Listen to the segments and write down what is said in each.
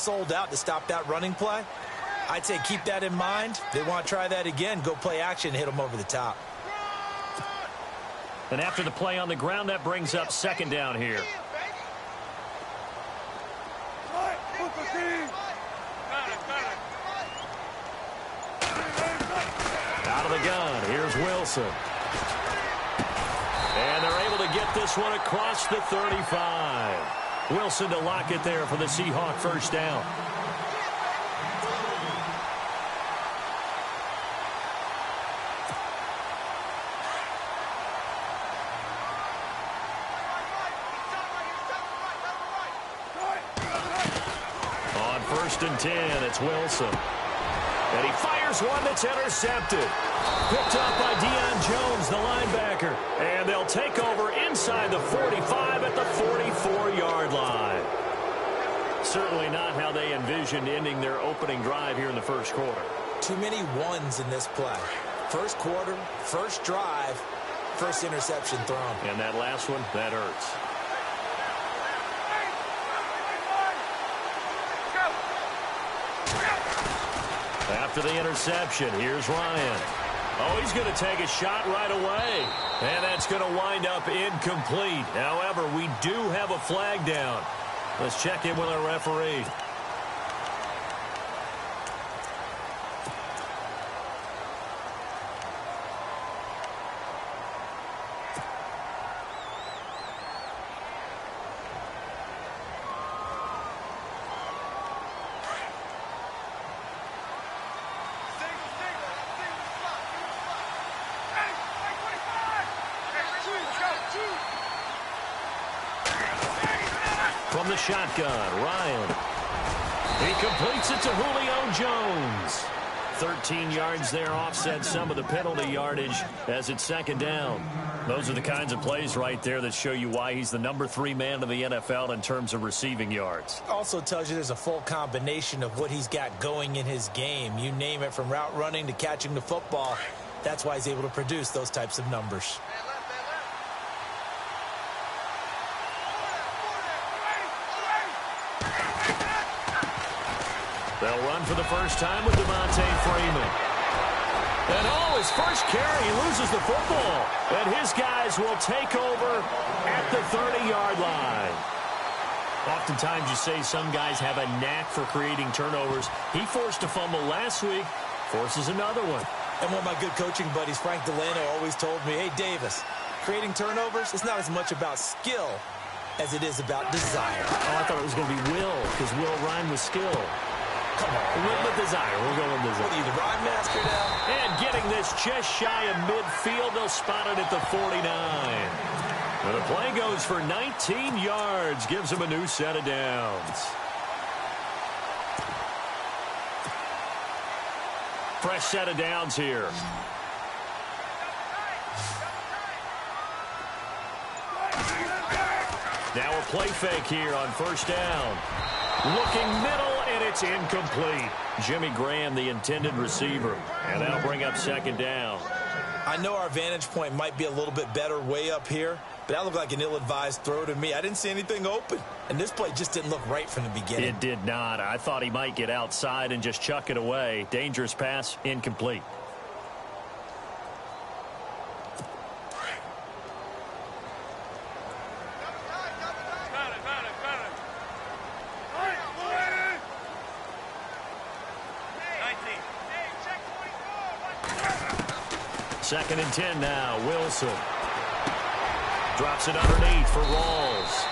sold out to stop that running play. I'd say keep that in mind. They want to try that again. Go play action, hit them over the top. And after the play on the ground, that brings up second down here. Out of the gun, here's Wilson. And they're able to get this one across the 35. Wilson to lock it there for the Seahawk first down. On 1st and 10, it's Wilson. And he fires one that's intercepted. Picked up by Deion Jones, the linebacker. And they'll take over inside the 45 at the 44-yard line. Certainly not how they envisioned ending their opening drive here in the first quarter. Too many ones in this play. First quarter, first drive, first interception thrown. And that last one, that hurts. After the interception, here's Ryan. Oh, he's going to take a shot right away. And that's going to wind up incomplete. However, we do have a flag down. Let's check in with our referee. From the shotgun, Ryan. He completes it to Julio Jones. 13 yards there, offset some of the penalty yardage as it's second down. Those are the kinds of plays right there that show you why he's the number 3 man in the NFL in terms of receiving yards. Also tells you there's a full combination of what he's got going in his game. You name it, from route running to catching the football. That's why he's able to produce those types of numbers. They'll run for the first time with Devontae Freeman. And his first carry, he loses the football. And his guys will take over at the 30-yard line. Oftentimes you say some guys have a knack for creating turnovers. He forced a fumble last week, forces another one. And one of my good coaching buddies, Frank Delano, always told me, hey, Davis, creating turnovers is not as much about skill as it is about desire. Oh, I thought it was going to be will, because will rhyme with skill. Come on. With desire. We'll go with desire. What are you, the rhyme master now? And getting this just shy of midfield. They'll spot it at the 49. And the play goes for 19 yards. Gives him a new set of downs. Fresh set of downs here. Now a play fake here on first down. Looking middle, and it's incomplete. Jimmy Graham, the intended receiver. And that'll bring up second down. I know our vantage point might be a little bit better way up here, but that looked like an ill-advised throw to me. I didn't see anything open. And this play just didn't look right from the beginning. It did not. I thought he might get outside and just chuck it away. Dangerous pass, incomplete. Second and 10 now. Wilson drops it underneath for Rawls.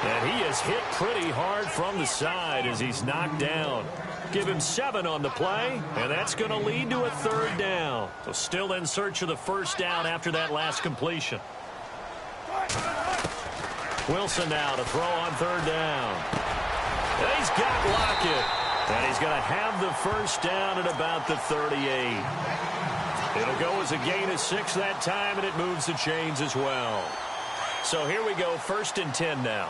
And he is hit pretty hard from the side as he's knocked down. Give him 7 on the play, and that's going to lead to a third down. So still in search of the first down after that last completion. Wilson now to throw on third down. And he's got Lockett. And he's going to have the first down at about the 38. It'll go as a gain of 6 that time, and it moves the chains as well. So here we go, 1st and 10 now.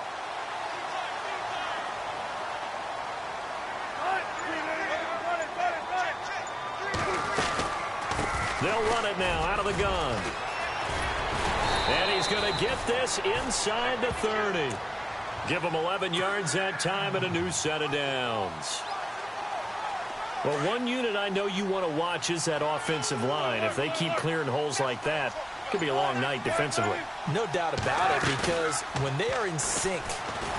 They'll run it now out of the gun. And he's going to get this inside the 30. Give them 11 yards that time and a new set of downs. Well, one unit I know you want to watch is that offensive line. If they keep clearing holes like that, it could be a long night defensively. No doubt about it, because when they are in sync,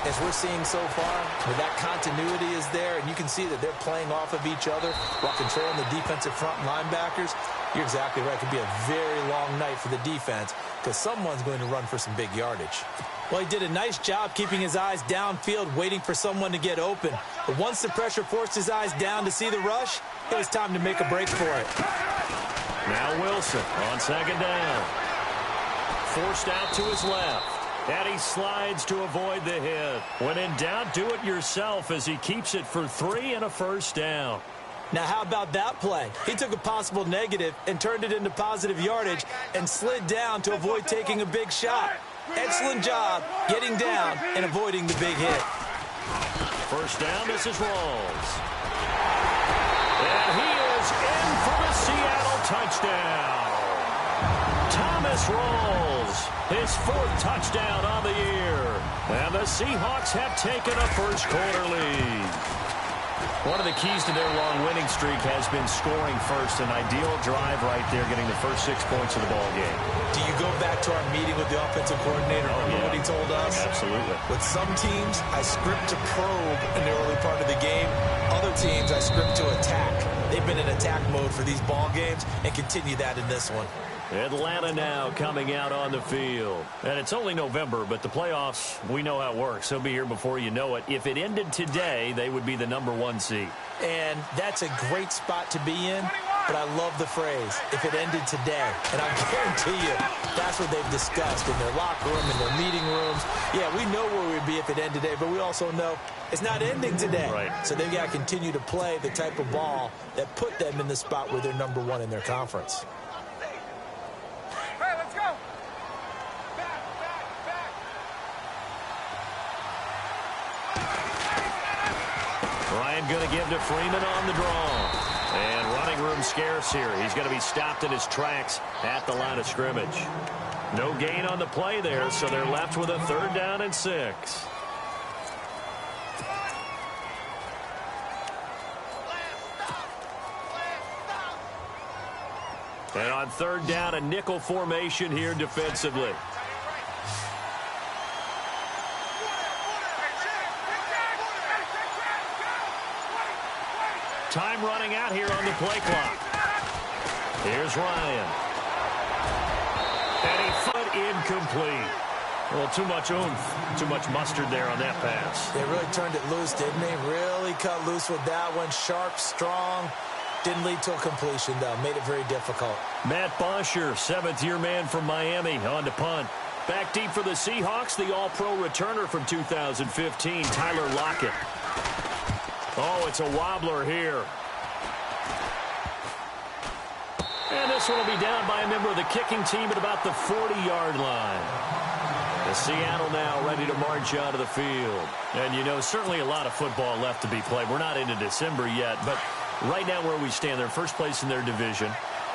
as we're seeing so far, where that continuity is there, and you can see that they're playing off of each other while controlling the defensive front linebackers, you're exactly right. It could be a very long night for the defense because someone's going to run for some big yardage. Well, he did a nice job keeping his eyes downfield, waiting for someone to get open. But once the pressure forced his eyes down to see the rush, it was time to make a break for it. Now Wilson on second down. Forced out to his left. And he slides to avoid the hit. When in doubt, do it yourself as he keeps it for 3 and a first down. Now, how about that play? He took a possible negative and turned it into positive yardage and slid down to avoid taking a big shot. Excellent job getting down and avoiding the big hit. First down, this is Rawls. And he is in for the Seattle touchdown. Thomas Rawls, his 4th touchdown on the year. And the Seahawks have taken a first-quarter lead. One of the keys to their long winning streak has been scoring first. An ideal drive right there, getting the first 6 points of the ball game. Do you go back to our meeting with the offensive coordinator? Remember what he told us? Absolutely. With some teams, I script to probe in the early part of the game. Other teams, I script to attack. They've been in attack mode for these ball games and continue that in this one. Atlanta now coming out on the field. And it's only November, but the playoffs, we know how it works. They'll be here before you know it. If it ended today, they would be the #1 seed. And that's a great spot to be in, but I love the phrase, if it ended today. And I guarantee you, that's what they've discussed in their locker room, in their meeting rooms. Yeah, we know where we'd be if it ended today, but we also know it's not ending today. Right. So they've got to continue to play the type of ball that put them in the spot where they're #1 in their conference. Ryan going to give to Freeman on the draw. And running room scarce here. He's going to be stopped in his tracks at the line of scrimmage. No gain on the play there, so they're left with a 3rd down and 6. And on 3rd down, a nickel formation here defensively. Time running out here on the play clock. Here's Ryan. And he foot incomplete. Well, too much oomph, too much mustard there on that pass. They really turned it loose, didn't they? Really cut loose with that one. Sharp, strong. Didn't lead to a completion, though. Made it very difficult. Matt Bosher, 7th-year man from Miami, on to punt. Back deep for the Seahawks, the all-pro returner from 2015, Tyler Lockett. Oh, it's a wobbler here. And this one will be down by a member of the kicking team at about the 40-yard line. The Seattle now ready to march out of the field. And, you know, certainly a lot of football left to be played. We're not into December yet, but right now where we stand, they're first place in their division.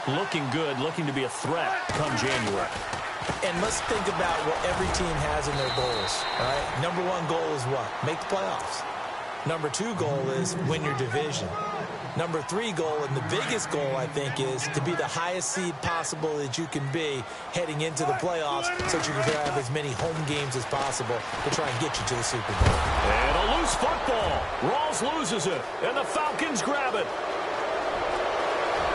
Looking good, looking to be a threat come January. And let's think about what every team has in their goals, all right? #1 goal is what? Make the playoffs. #2 goal is win your division. #3 goal, and the biggest goal, I think, is to be the highest seed possible that you can be heading into the playoffs so that you can have as many home games as possible to try and get you to the Super Bowl. And a loose football. Rawls loses it, and the Falcons grab it.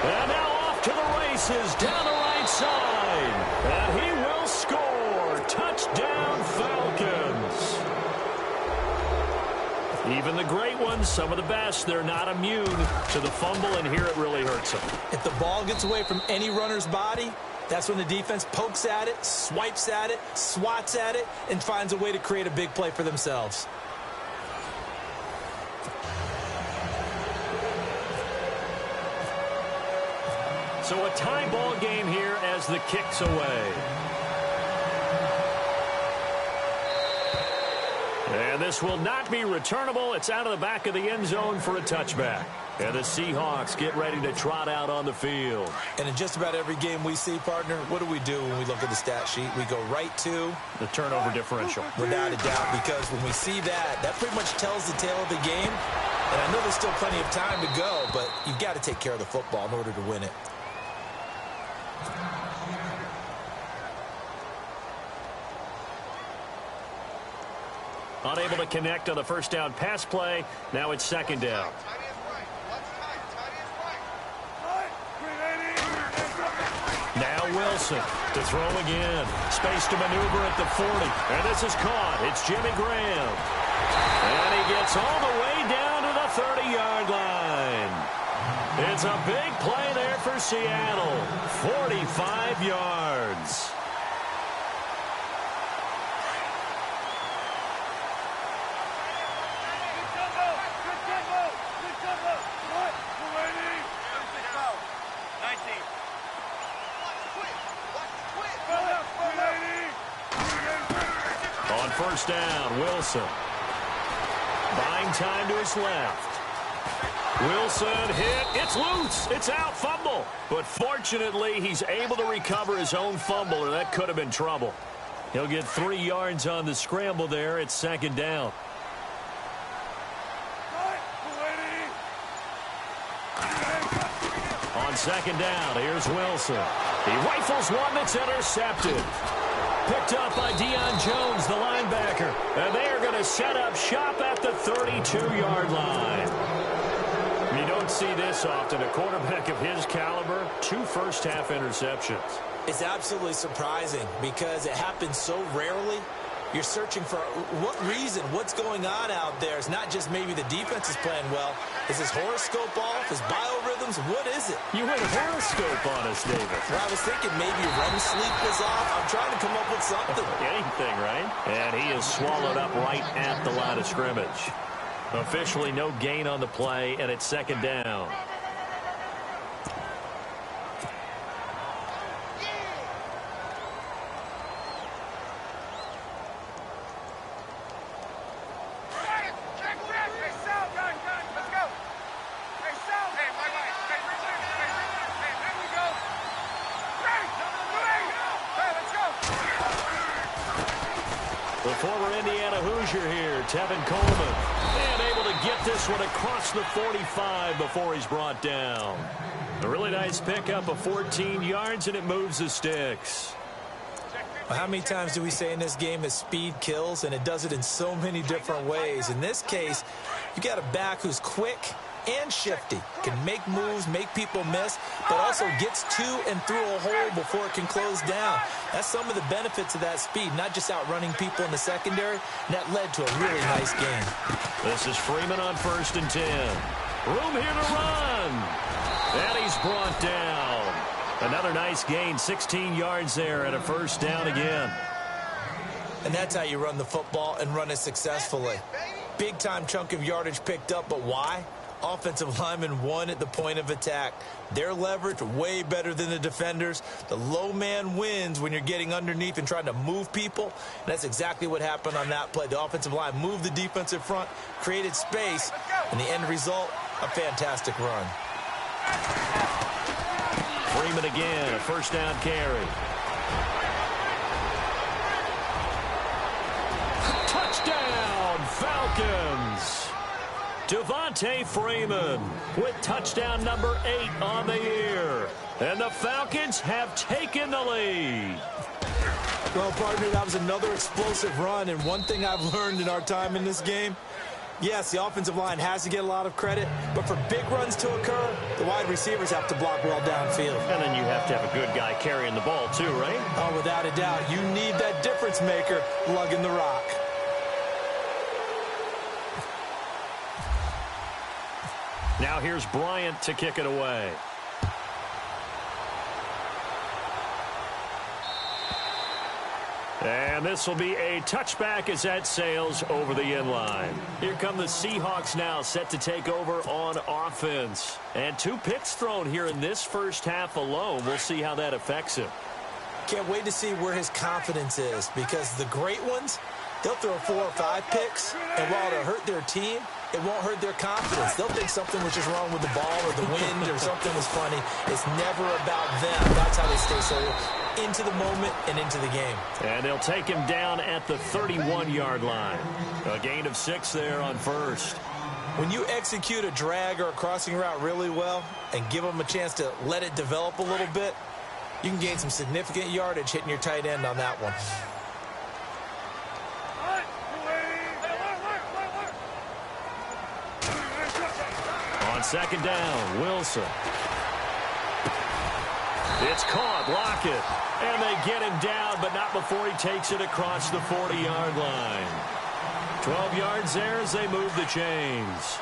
And now off to the races down the right side. And he will score. Touchdown, Falcons. Even the great ones, some of the best, they're not immune to the fumble, and here it really hurts them. If the ball gets away from any runner's body, that's when the defense pokes at it, swipes at it, swats at it, and finds a way to create a big play for themselves. So a tie ball game here as the kick's away. And this will not be returnable. It's out of the back of the end zone for a touchback. And the Seahawks get ready to trot out on the field. And in just about every game we see, partner, what do we do when we look at the stat sheet? We go right to the turnover differential. Without a doubt, because when we see that, that pretty much tells the tale of the game. And I know there's still plenty of time to go, but you've got to take care of the football in order to win it. Unable to connect on the first down pass play. Now it's second down. Now Wilson to throw again. Space to maneuver at the 40. And this is caught. It's Jimmy Graham. And he gets all the way down to the 30-yard line. It's a big play there for Seattle. 45 yards. On first down, Wilson. Buying time to his left. Wilson hit. It's loose. It's out. Fumble. But fortunately, he's able to recover his own fumble, or that could have been trouble. He'll get 3 yards on the scramble there at second down. On second down, here's Wilson. He rifles one that's intercepted. Picked up by Deion Jones, the linebacker. And they are going to set up shop at the 32-yard line. You don't see this often. A quarterback of his caliber, 2 first-half interceptions. It's absolutely surprising because it happens so rarely. You're searching for what reason, what's going on out there. It's not just maybe the defense is playing well. Is his horoscope off? His biorhythms? What is it? You went horoscope on us, David. Well, I was thinking maybe REM sleep was off. I'm trying to come up with something. Anything, right? And he is swallowed up right at the line of scrimmage. Officially no gain on the play, and it's second down. The former Indiana Hoosier here, Tevin Coleman, and able to get this one across the 45 before he's brought down. A really nice pickup of 14 yards, and it moves the sticks. Well, how many times do we say in this game that speed kills, and it does it in so many different ways? In this case, you got a back who's quick and shifty, can make moves, make people miss, but also gets to and through a hole before it can close down. That's some of the benefits of that speed, not just outrunning people in the secondary. And that led to a really nice game. This is Freeman on first and 10. Room here to run. And he's brought down. Another nice gain, 16 yards there and a first down again. And that's how you run the football and run it successfully. Big-time chunk of yardage picked up, but why? Offensive linemen won at the point of attack. Their leverage way better than the defenders. The low man wins when you're getting underneath and trying to move people. And that's exactly what happened on that play. The offensive line moved the defensive front, created space, and the end result, a fantastic run. Freeman again, a first down carry. Touchdown, Falcons! Devontae Freeman with touchdown number 8 on the year. And the Falcons have taken the lead. Well, partner, that was another explosive run. And one thing I've learned in our time in this game, yes, the offensive line has to get a lot of credit, but for big runs to occur, the wide receivers have to block well downfield. And then you have to have a good guy carrying the ball too, right? Oh, without a doubt. You need that difference maker lugging the rock. Now here's Bryant to kick it away. And this will be a touchback as that sails over the inline. Here come the Seahawks now, set to take over on offense. And 2 picks thrown here in this first half alone. We'll see how that affects him. Can't wait to see where his confidence is, because the great ones, they'll throw 4 or 5 picks, and while it'll hurt their team, it won't hurt their confidence. They'll think something was just wrong with the ball or the wind or something was funny. It's never about them. That's how they stay so into the moment and into the game. And they'll take him down at the 31-yard line. A gain of 6 there on first. When you execute a drag or a crossing route really well and give them a chance to let it develop a little bit, you can gain some significant yardage hitting your tight end on that one. On second down, Wilson. It's caught, Lockett. And they get him down, but not before he takes it across the 40-yard line. 12 yards there as they move the chains.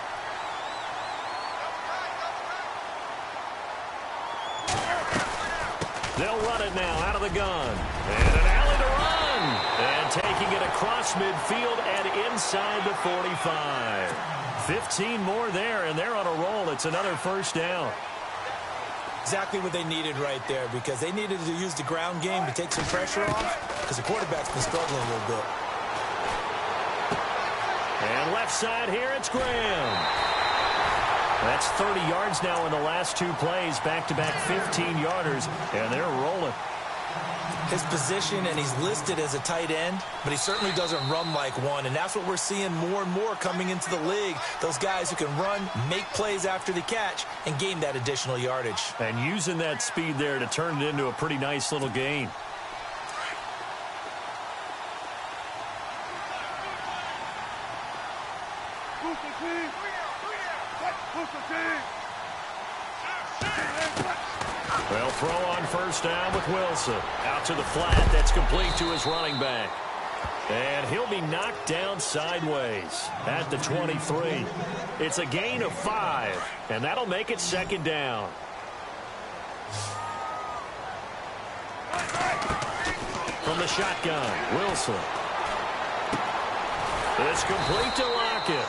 They'll run it now out of the gun. And an alley to run. And taking it across midfield and inside the 45. 15 more there, and they're on a roll. It's another first down. Exactly what they needed right there, because they needed to use the ground game to take some pressure off, because the quarterback's been struggling a little bit. And left side here, it's Graham. That's 30 yards now in the last 2 plays, back-to-back 15-yarders, and they're rolling. His position, and he's listed as a tight end, but he certainly doesn't run like one, and that's what we're seeing more and more coming into the league. Those guys who can run, make plays after the catch, and gain that additional yardage. And using that speed there to turn it into a pretty nice little gain. Well, throw on first down with Wilson. Out to the flat. That's complete to his running back. And he'll be knocked down sideways at the 23. It's a gain of 5, and that'll make it second down. From the shotgun, Wilson. It's complete to Lockett.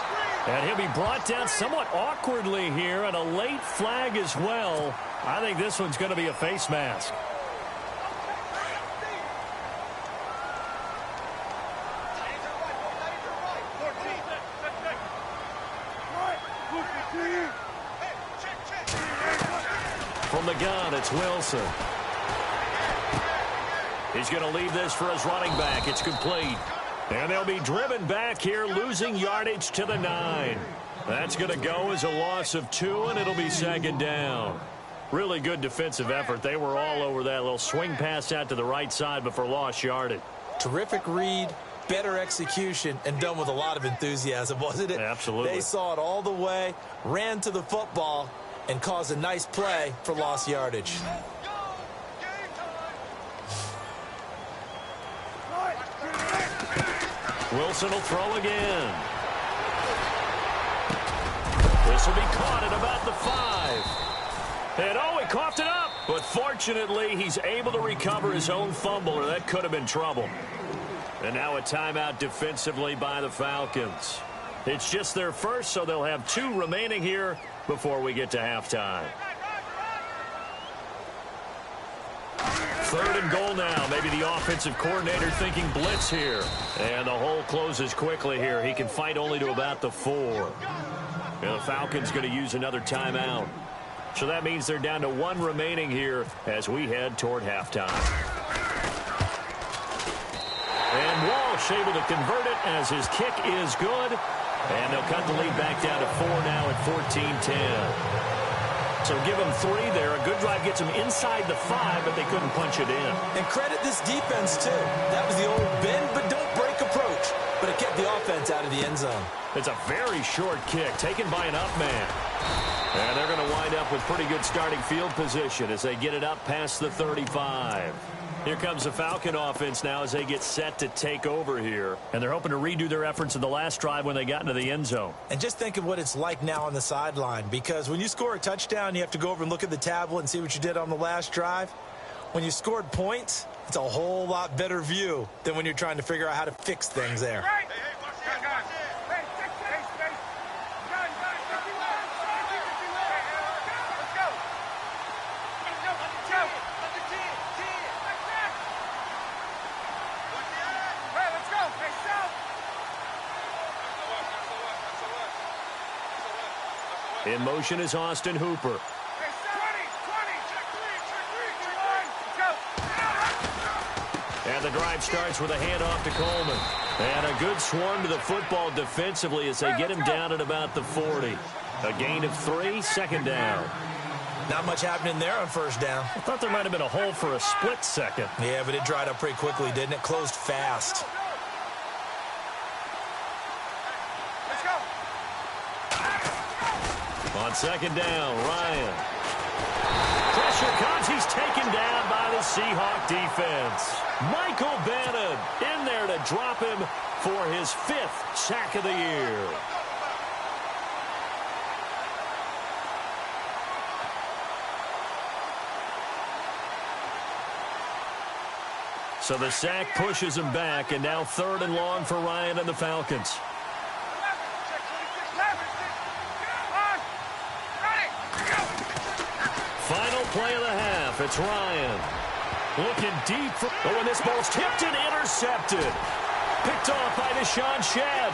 And he'll be brought down somewhat awkwardly here, and a late flag as well. I think this one's going to be a face mask. From the gun, it's Wilson. He's going to leave this for his running back. It's complete. And they'll be driven back here, losing yardage to the 9. That's going to go as a loss of 2, and it'll be second down. Really good defensive effort. They were all over that little swing pass out to the right side, but for lost yardage. Terrific read, better execution, and done with a lot of enthusiasm, wasn't it? Absolutely. They saw it all the way, ran to the football, and caused a nice play for lost yardage. Wilson will throw again. This will be caught at about the 5. And oh, he coughed it up. But fortunately, he's able to recover his own fumble, or that could have been trouble. And now a timeout defensively by the Falcons. It's just their first, so they'll have 2 remaining here before we get to halftime. 3rd and goal now. Maybe the offensive coordinator thinking blitz here. And the hole closes quickly here. He can fight only to about the 4. And the Falcons going to use another timeout. So that means they're down to 1 remaining here as we head toward halftime. And Walsh able to convert it as his kick is good. And they'll cut the lead back down to 4 now at 14-10. So give them 3 there. A good drive gets them inside the 5, but they couldn't punch it in. And credit this defense, too. That was the old bend but don't break approach. But it kept the offense out of the end zone. It's a very short kick taken by an up man. And they're going to wind up with pretty good starting field position as they get it up past the 35. Here comes the Falcon offense now as they get set to take over here. And they're hoping to redo their efforts in the last drive when they got into the end zone. And just think of what it's like now on the sideline, because when you score a touchdown, you have to go over and look at the tablet and see what you did on the last drive. When you scored points, it's a whole lot better view than when you're trying to figure out how to fix things there. In motion is Austin Hooper. And the drive starts with a handoff to Coleman. And a good swarm to the football defensively as they get him down at about the 40. A gain of 3, second down. Not much happening there on first down. I thought there might have been a hole for a split second. Yeah, but it dried up pretty quickly, didn't it? Closed fast. Let's go. On second down, Ryan. Pressure comes. He's taken down by the Seahawk defense. Michael Bannon in there to drop him for his 5th sack of the year. So the sack pushes him back, and now 3rd and long for Ryan and the Falcons. Final play of the half. It's Ryan. Looking deep. And this ball's tipped and intercepted. Picked off by Deshaun Shedd.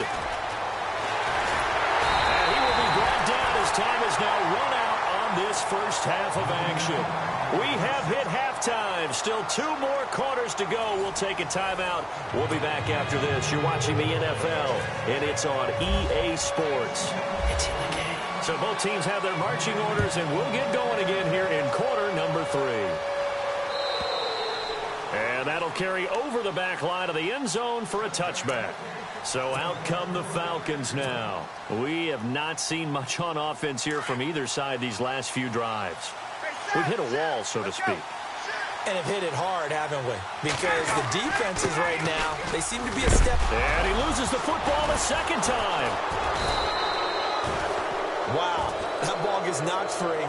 And he will be brought down as time is now run out on this first half of action. We have hit halftime. Still 2 more quarters to go. We'll take a timeout. We'll be back after this. You're watching the NFL, and it's on EA Sports. It's in the game. So both teams have their marching orders, and we'll get going again here in quarter number 3. And that'll carry over the back line of the end zone for a touchback. So out come the Falcons now. We have not seen much on offense here from either side these last few drives. We've hit a wall, so to speak. And have hit it hard, haven't we? Because the defenses right now, they seem to be a step. And he loses the football a second time. Wow, that ball gets knocked free,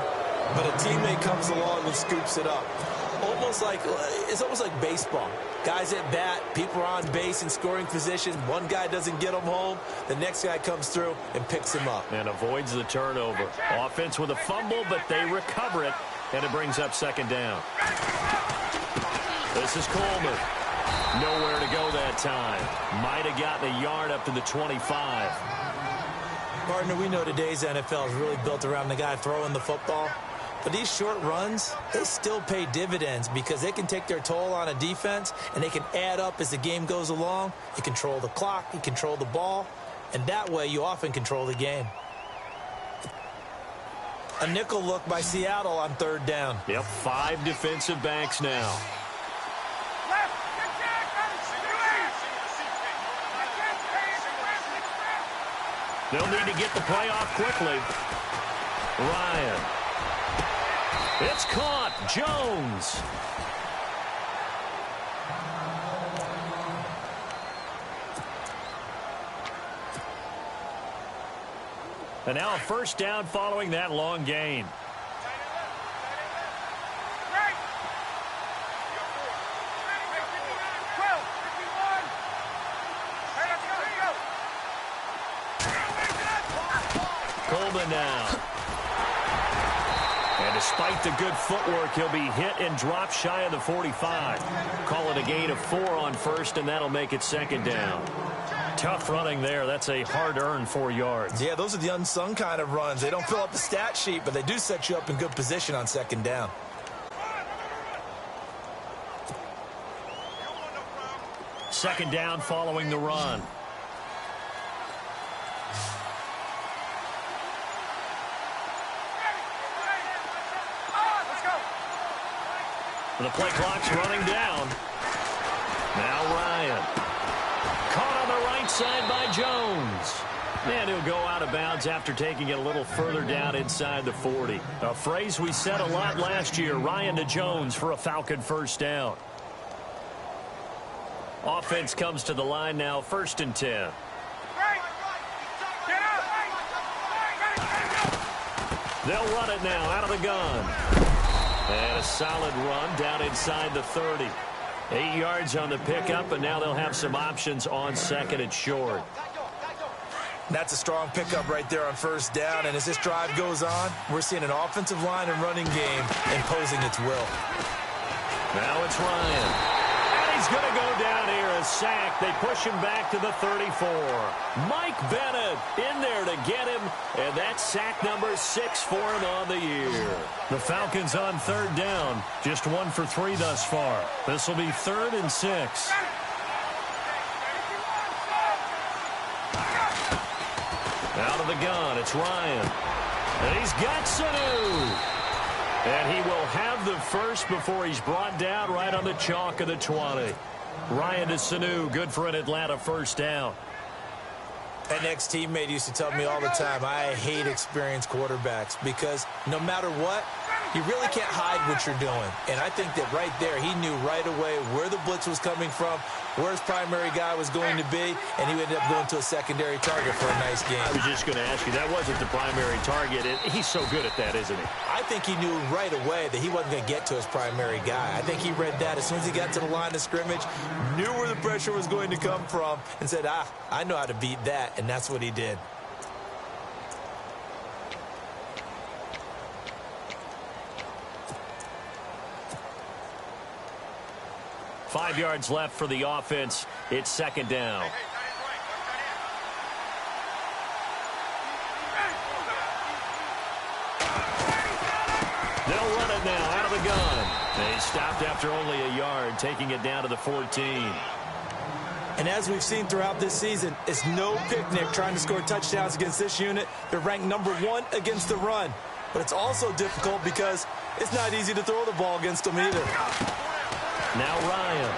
but a teammate comes along and scoops it up. It's almost like baseball. Guys at bat, people are on base in scoring position. One guy doesn't get them home. The next guy comes through and picks him up. And avoids the turnover. Offense with a fumble, but they recover it, and it brings up second down. This is Coleman. Nowhere to go that time. Might have gotten a yard up to the 25. Partner, we know today's NFL is really built around the guy throwing the football. But these short runs, they still pay dividends because they can take their toll on a defense, and they can add up as the game goes along. You control the clock, you control the ball, and that way you often control the game. A nickel look by Seattle on 3rd down. Yep, 5 defensive backs now. They'll need to get the play off quickly. Ryan. It's caught. Jones. And now a first down following that long gain. Coleman now. And despite the good footwork, he'll be hit and dropped shy of the 45. Call it a gain of 4 on first, and that'll make it second down. Tough running there. That's a hard-earned 4 yards. Yeah, those are the unsung kind of runs. They don't fill up the stat sheet, but they do set you up in good position on second down. Second down following the run. The play clock's running down. Now Ryan. Caught on the right side by Jones. And he'll go out of bounds after taking it a little further down inside the 40. A phrase we said a lot last year, Ryan to Jones for a Falcon first down. Offense comes to the line now, 1st and 10. They'll run it now out of the gun. And a solid run down inside the 30. 8 yards on the pickup, and now they'll have some options on 2nd and short. That's a strong pickup right there on first down, and as this drive goes on, we're seeing an offensive line and running game imposing its will. Now it's Ryan. And he's going to go down here as sack. They push him back to the 34. Mike Bennett in there to get him, and that's sack number 6 for him on the year. The Falcons on 3rd down, just 1 for 3 thus far. This will be 3rd and 6. Out of the gun, it's Ryan. And he's got Sanu. And he will have the first before he's brought down right on the chalk of the 20. Ryan to Sanu, good for an Atlanta first down. An ex-teammate used to tell me all the time, I hate experienced quarterbacks because no matter what, you really can't hide what you're doing. And I think that right there, he knew right away where the blitz was coming from, where his primary guy was going to be, and he ended up going to a secondary target for a nice game. I was just going to ask you, that wasn't the primary target, and he's so good at that, isn't he? I think he knew right away that he wasn't going to get to his primary guy. I think he read that as soon as he got to the line of scrimmage, knew where the pressure was going to come from, and said, I know how to beat that, and that's what he did. Five yards left for the offense. It's 2nd down. They'll run it now out of the gun. They stopped after only a yard, taking it down to the 14. And as we've seen throughout this season, it's no picnic trying to score touchdowns against this unit. They're ranked number 1 against the run. But it's also difficult because it's not easy to throw the ball against them either. Now Ryan.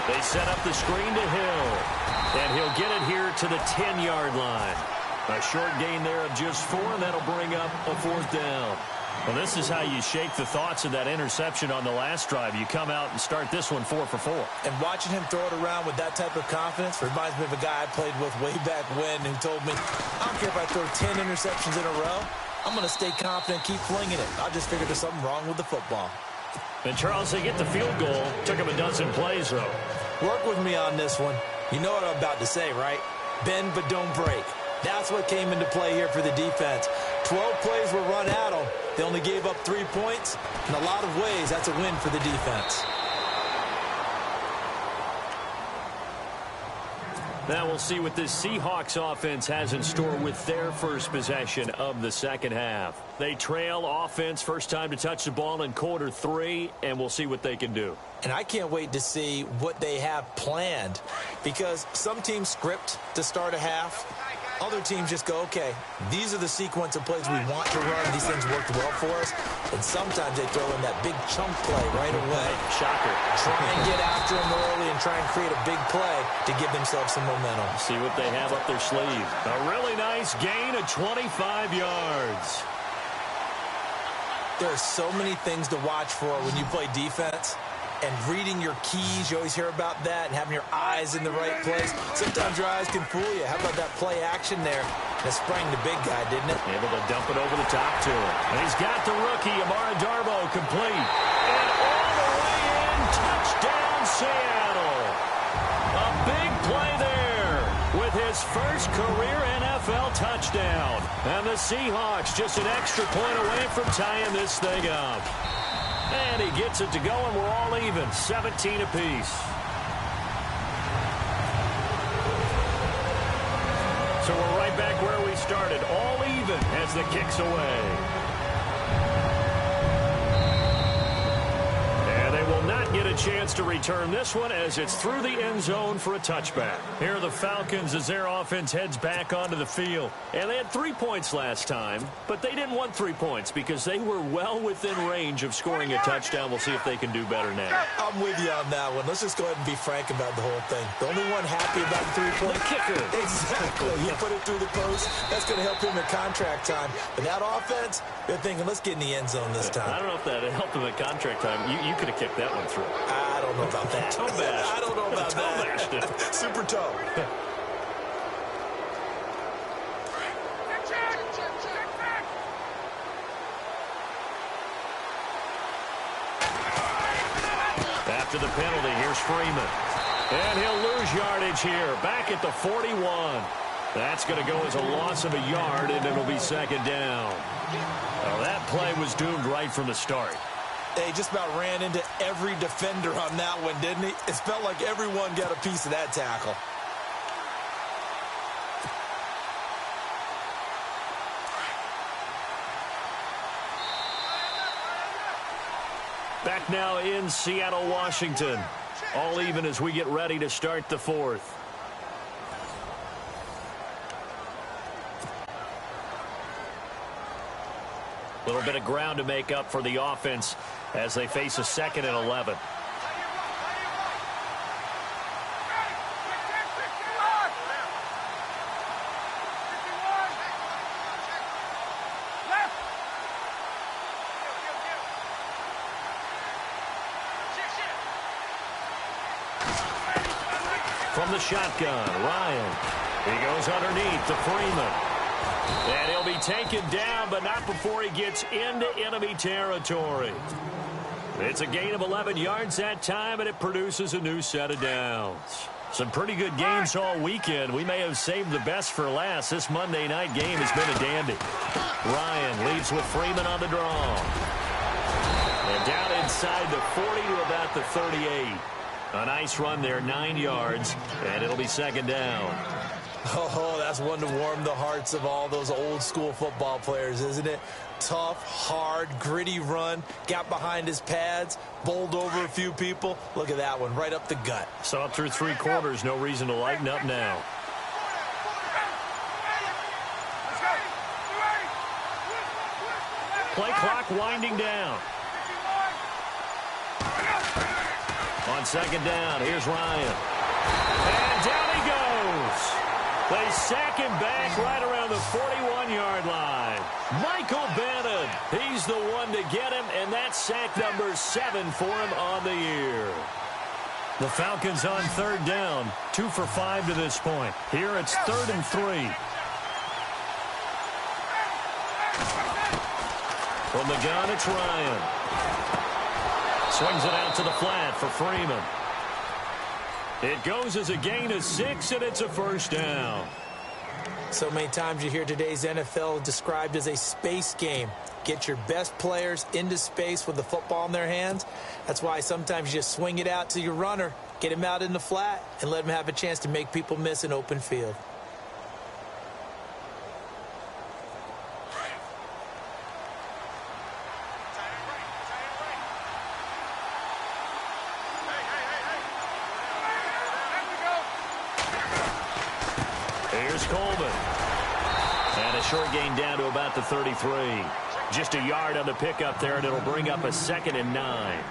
They set up the screen to Hill. And he'll get it here to the 10-yard line. A short gain there of just 4, and that'll bring up a 4th down. Well, this is how you shake the thoughts of that interception on the last drive. You come out and start this one 4 for 4. And watching him throw it around with that type of confidence reminds me of a guy I played with way back when who told me, I don't care if I throw 10 interceptions in a row. I'm going to stay confident, keep flinging it. I just figured there's something wrong with the football. And, Charles, they get the field goal. Took him a dozen plays, though. Work with me on this one. You know what I'm about to say, right? Bend but don't break. That's what came into play here for the defense. 12 plays were run at them. They only gave up 3 points. In a lot of ways, that's a win for the defense. Now we'll see what this Seahawks offense has in store with their first possession of the second half. They trail offense, first time to touch the ball in quarter 3, and we'll see what they can do. And I can't wait to see what they have planned because some teams script to start a half. Other teams just go, okay, these are the sequence of plays we want to run. These things worked well for us. And sometimes they throw in that big chunk play right away. Shocker. Try and get after them early and try and create a big play to give themselves some momentum. See what they have up their sleeve. A really nice gain of 25 yards. There are so many things to watch for when you play defense. And reading your keys, you always hear about that, and having your eyes in the right place. Sometimes your eyes can fool you. How about that play action there? That sprang the big guy, didn't it? Able to dump it over the top to him. And he's got the rookie, Amara Darbo, complete. And all the way in, touchdown Seattle. A big play there with his first career NFL touchdown. And the Seahawks just an extra point away from tying this thing up. And he gets it to go, and we're all even, 17 apiece. So we're right back where we started, all even as the kick's away. And they will not get a chance to return this one as it's through the end zone for a touchback. Here are the Falcons as their offense heads back onto the field. And they had 3 points last time, but they didn't want 3 points because they were well within range of scoring a touchdown. We'll see if they can do better now. I'm with you on that one. Let's just go ahead and be frank about the whole thing. The only one happy about the 3-point kicker. Exactly. He put it through the post. That's going to help him at contract time. But that offense, they're thinking, let's get in the end zone this time. I don't know if that helped him at contract time. You could have kicked that one through. I don't know about that. Toe bash. I don't know about toe bashed it. that. Super toe. After the penalty, here's Freeman. And he'll lose yardage here. Back at the 41. That's going to go as a loss of a yard, and it'll be second down. Well, that play was doomed right from the start. He just about ran into every defender on that one, didn't he? It felt like everyone got a piece of that tackle. Back now in Seattle, Washington. All even as we get ready to start the fourth. A little bit of ground to make up for the offense as they face a 2nd and 11. From the shotgun, Ryan. He goes underneath to Freeman. And he'll be taken down, but not before he gets into enemy territory. It's a gain of 11 yards that time, and it produces a new set of downs. Some pretty good games all weekend. We may have saved the best for last. This Monday night game has been a dandy. Ryan leads with Freeman on the draw. And down inside the 40 to about the 38. A nice run there, 9 yards, and it'll be 2nd down. Oh, that's one to warm the hearts of all those old-school football players, isn't it? Tough, hard, gritty run, got behind his pads, bowled over a few people. Look at that one, right up the gut. Saw through 3 quarters, no reason to lighten up now. Play clock winding down. On 2nd down, here's Ryan. And down he goes. They sack him back right around the 41-yard line. Michael Bannon, he's the one to get him, and that's sack number 7 for him on the year. The Falcons on 3rd down, 2 for 5 to this point. Here it's 3rd and 3. From the gun, it's Ryan. Swings it out to the flat for Freeman. It goes as a gain of 6, and it's a 1st down. So many times you hear today's NFL described as a space game. Get your best players into space with the football in their hands. That's why sometimes you just swing it out to your runner, get him out in the flat, and let him have a chance to make people miss an open field. Coleman. And a short gain down to about the 33. Just a yard on the pickup there, and it'll bring up a 2nd and 9.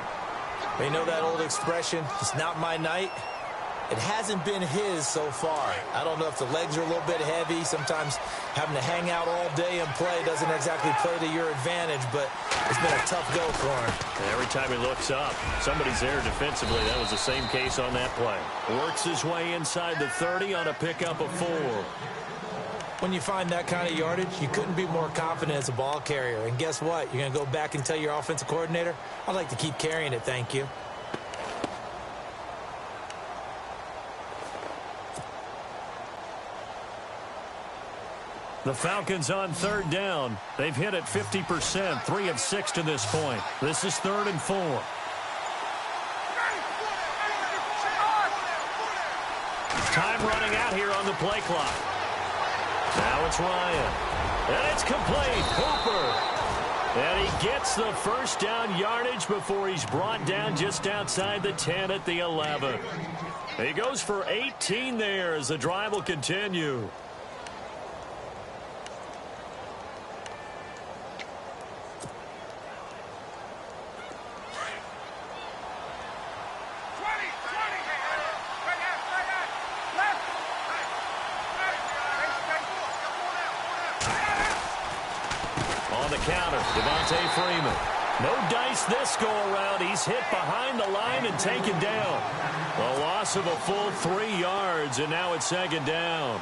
You know that old expression, it's not my night? It hasn't been his so far. I don't know if the legs are a little bit heavy. Sometimes having to hang out all day and play doesn't exactly play to your advantage, but it's been a tough go for him. And every time he looks up, somebody's there defensively. That was the same case on that play. Works his way inside the 30 on a pickup of 4. When you find that kind of yardage, you couldn't be more confident as a ball carrier. And guess what? You're going to go back and tell your offensive coordinator, I'd like to keep carrying it, thank you. The Falcons on 3rd down. They've hit it 50%, 3 of 6 to this point. This is 3rd and 4. Time running out here on the play clock. Now it's Ryan. And it's complete. Hooper. And he gets the 1st down yardage before he's brought down just outside the 10 at the 11. He goes for 18 there as the drive will continue. Freeman. No dice this go-around. He's hit behind the line and taken down. A loss of a full 3 yards, and now it's 2nd down.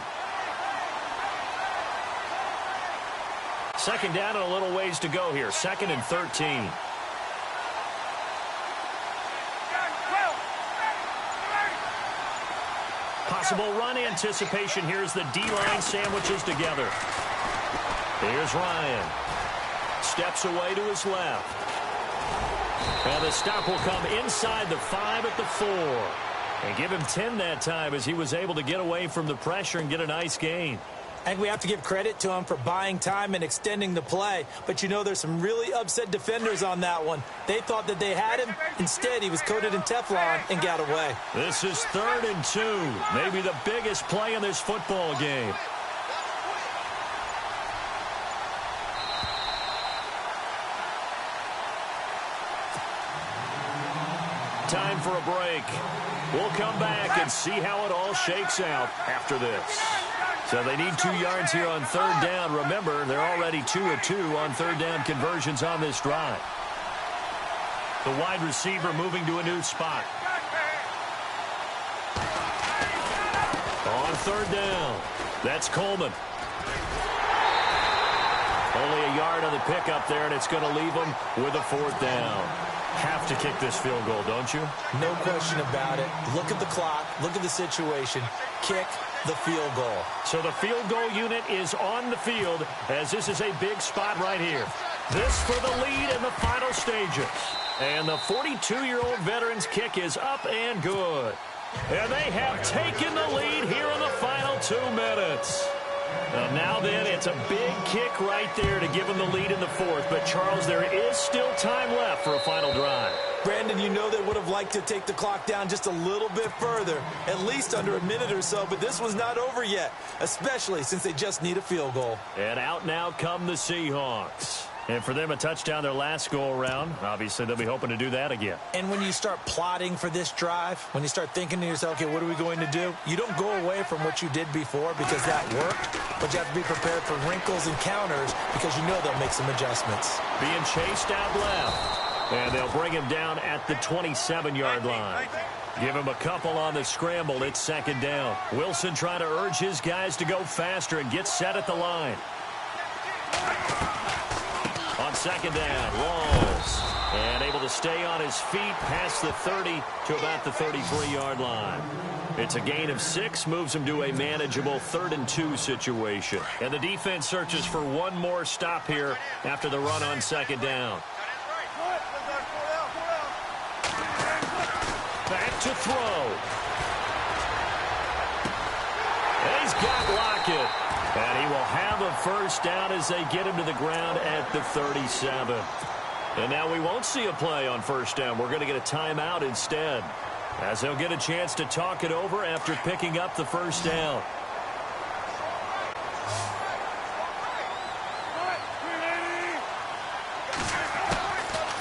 2nd down and a little ways to go here. 2nd and 13. Possible run anticipation. Here's the D-line sandwiches together. Here's Ryan. Steps away to his left. And the stop will come inside the 5 at the 4. And give him 10 that time as he was able to get away from the pressure and get a nice gain. I think we have to give credit to him for buying time and extending the play. But, you know, there's some really upset defenders on that one. They thought that they had him. Instead, he was coated in Teflon and got away. This is 3rd and 2. Maybe the biggest play in this football game. Time for a break. We'll come back and see how it all shakes out after this. So they need 2 yards here on 3rd down. Remember, they're already 2 of 2 on 3rd down conversions on this drive. The wide receiver moving to a new spot. On 3rd down, that's Coleman. Only a yard on the pickup there, and it's going to leave them with a 4th down. Have to kick this field goal, don't you? No question about it. Look at the clock. Look at the situation. Kick the field goal. So the field goal unit is on the field as this is a big spot right here. This for the lead in the final stages. And the 42-year-old veteran's kick is up and good. And they have taken the lead here in the final 2 minutes. Now then, it's a big kick right there to give them the lead in the 4th. But, Charles, there is still time left for a final drive. Brandon, you know they would have liked to take the clock down just a little bit further, at least under a minute or so, but this was not over yet, especially since they just need a field goal. And out now come the Seahawks. And for them, a touchdown their last go-around. Obviously, they'll be hoping to do that again. And when you start plotting for this drive, when you start thinking to yourself, okay, what are we going to do? You don't go away from what you did before because that worked, but you have to be prepared for wrinkles and counters because you know they'll make some adjustments. Being chased out left. And they'll bring him down at the 27-yard line. Give him a couple on the scramble. It's 2nd down. Wilson trying to urge his guys to go faster and get set at the line. On 2nd down, Walls. And able to stay on his feet past the 30 to about the 33-yard line. It's a gain of 6, moves him to a manageable 3rd and 2 situation. And the defense searches for one more stop here after the run on 2nd down. Back to throw. And he's got Lockett. And he will have a 1st down as they get him to the ground at the 37. And now we won't see a play on 1st down. We're going to get a timeout instead, as they'll get a chance to talk it over after picking up the 1st down.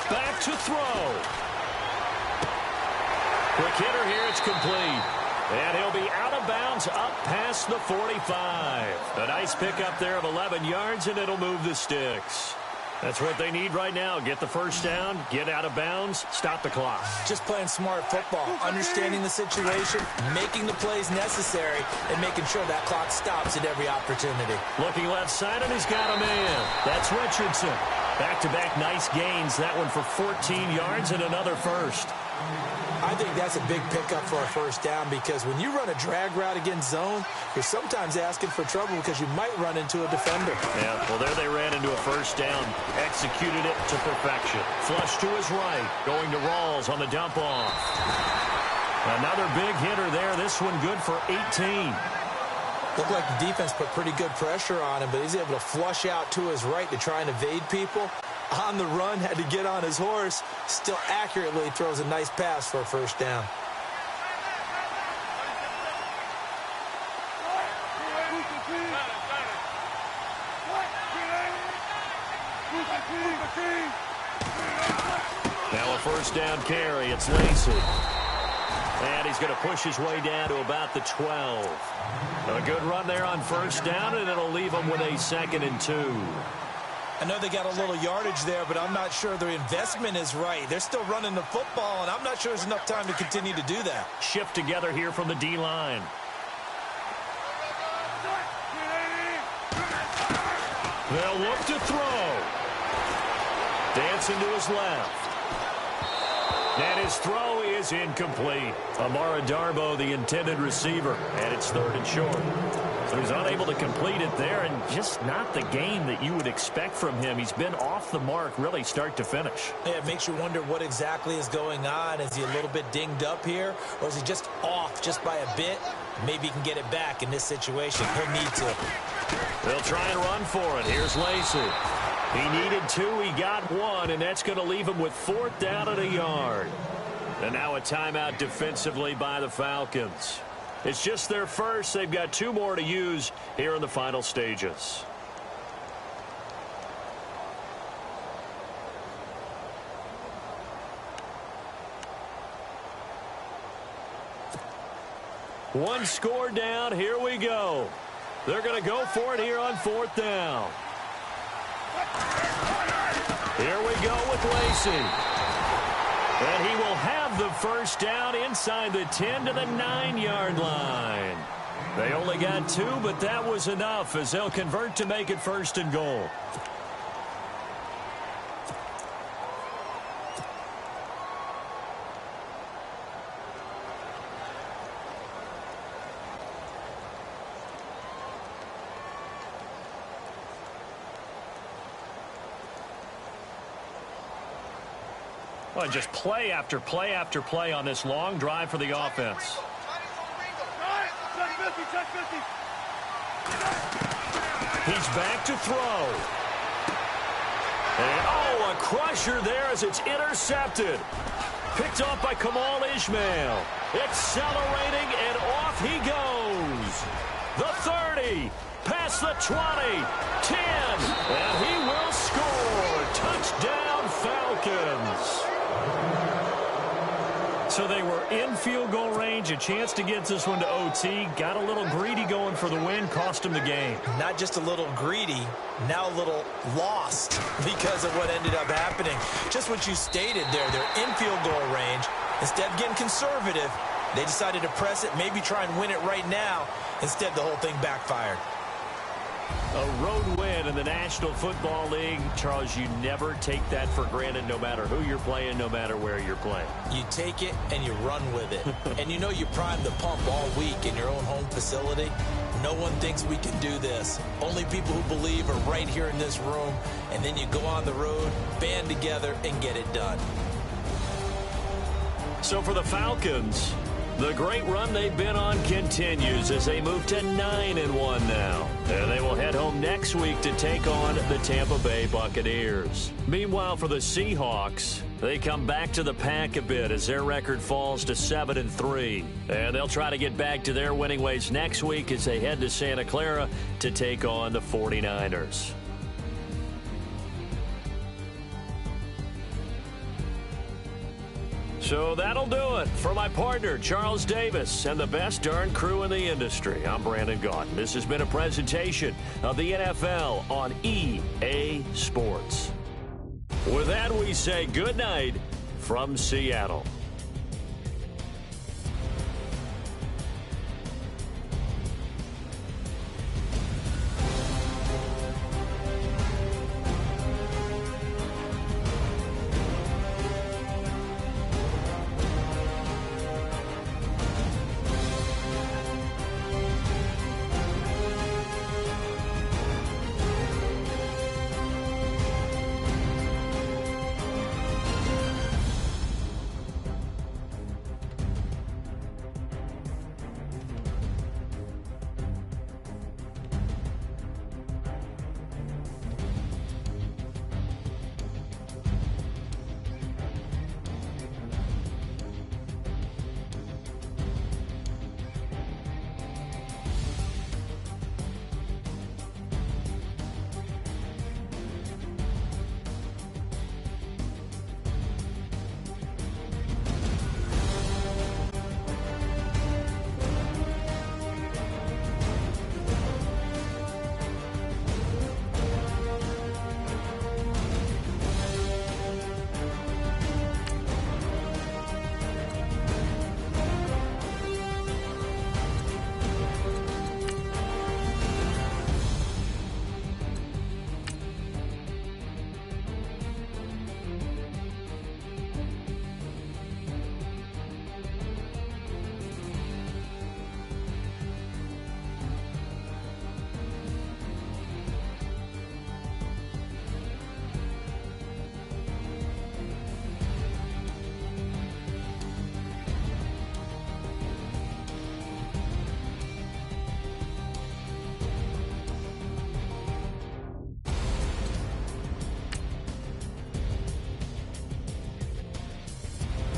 Back to throw. Quick hitter here. It's complete. And he'll be out of bounds up past the 45. A nice pickup there of 11 yards, and it'll move the sticks. That's what they need right now. Get the 1st down, get out of bounds, stop the clock. Just playing smart football, understanding the situation, making the plays necessary, and making sure that clock stops at every opportunity. Looking left side, and he's got a man. That's Richardson. Back-to-back nice gains. That one for 14 yards and another 1st. I think that's a big pickup for a 1st down because when you run a drag route against zone, you're sometimes asking for trouble because you might run into a defender. Yeah, well, there they ran into a 1st down. Executed it to perfection. Flush to his right. Going to Rawls on the dump-off. Another big hitter there. This one good for 18. Looked like the defense put pretty good pressure on him, but he's able to flush out to his right to try and evade people. On the run, had to get on his horse. Still accurately throws a nice pass for a 1st down. Now a 1st down carry. It's Lacey. And he's going to push his way down to about the 12. A good run there on 1st down, and it'll leave him with a 2nd and 2. I know they got a little yardage there, but I'm not sure their investment is right. They're still running the football, and I'm not sure there's enough time to continue to do that. Shift together here from the D-line. They'll look to throw. Dancing to his left. And his throw is incomplete. Amara Darboh, the intended receiver, and it's 3rd and short. So he's unable to complete it there, and just not the game that you would expect from him. He's been off the mark really start to finish. Yeah, it makes you wonder what exactly is going on. Is he a little bit dinged up here, or is he just off just by a bit? Maybe he can get it back in this situation. He'll need to. They'll try and run for it. Here's Lacey. He needed 2. He got 1, and that's going to leave him with 4th down and a yard. And now a timeout defensively by the Falcons. It's just their first. They've got 2 more to use here in the final stages. One score down. Here we go. They're going to go for it here on 4th down. Here we go with Lacey. And he will have the first down inside the 10 to the 9-yard line. They only got 2, but that was enough as they'll convert to make it 1st and goal. Well, just play after play after play on this long drive for the offense. He's back to throw. And, oh, a crusher there as it's intercepted. Picked off by Kamal Ishmael. Accelerating, and off he goes. The 30, past the 20, 10, and he will score. Touchdown, Falcons. So they were in field goal range, a chance to get this one to OT. Got a little greedy going for the win, cost him the game. Not just a little greedy, now a little lost because of what ended up happening. Just what you stated there, they're in field goal range. Instead of getting conservative, they decided to press it, maybe try and win it right now. Instead, the whole thing backfired. A road win in the National Football League. Charles, you never take that for granted no matter who you're playing, no matter where you're playing. You take it and you run with it. And you know you prime the pump all week in your own home facility. No one thinks we can do this. Only people who believe are right here in this room. And then you go on the road, band together, and get it done. So for the Falcons, the great run they've been on continues as they move to 9-1 now. And they will head home next week to take on the Tampa Bay Buccaneers. Meanwhile, for the Seahawks, they come back to the pack a bit as their record falls to 7-3. And they'll try to get back to their winning ways next week as they head to Santa Clara to take on the 49ers. So that'll do it. For my partner, Charles Davis, and the best darn crew in the industry, I'm Brandon Gaudin. This has been a presentation of the NFL on EA Sports. With that, we say good night from Seattle.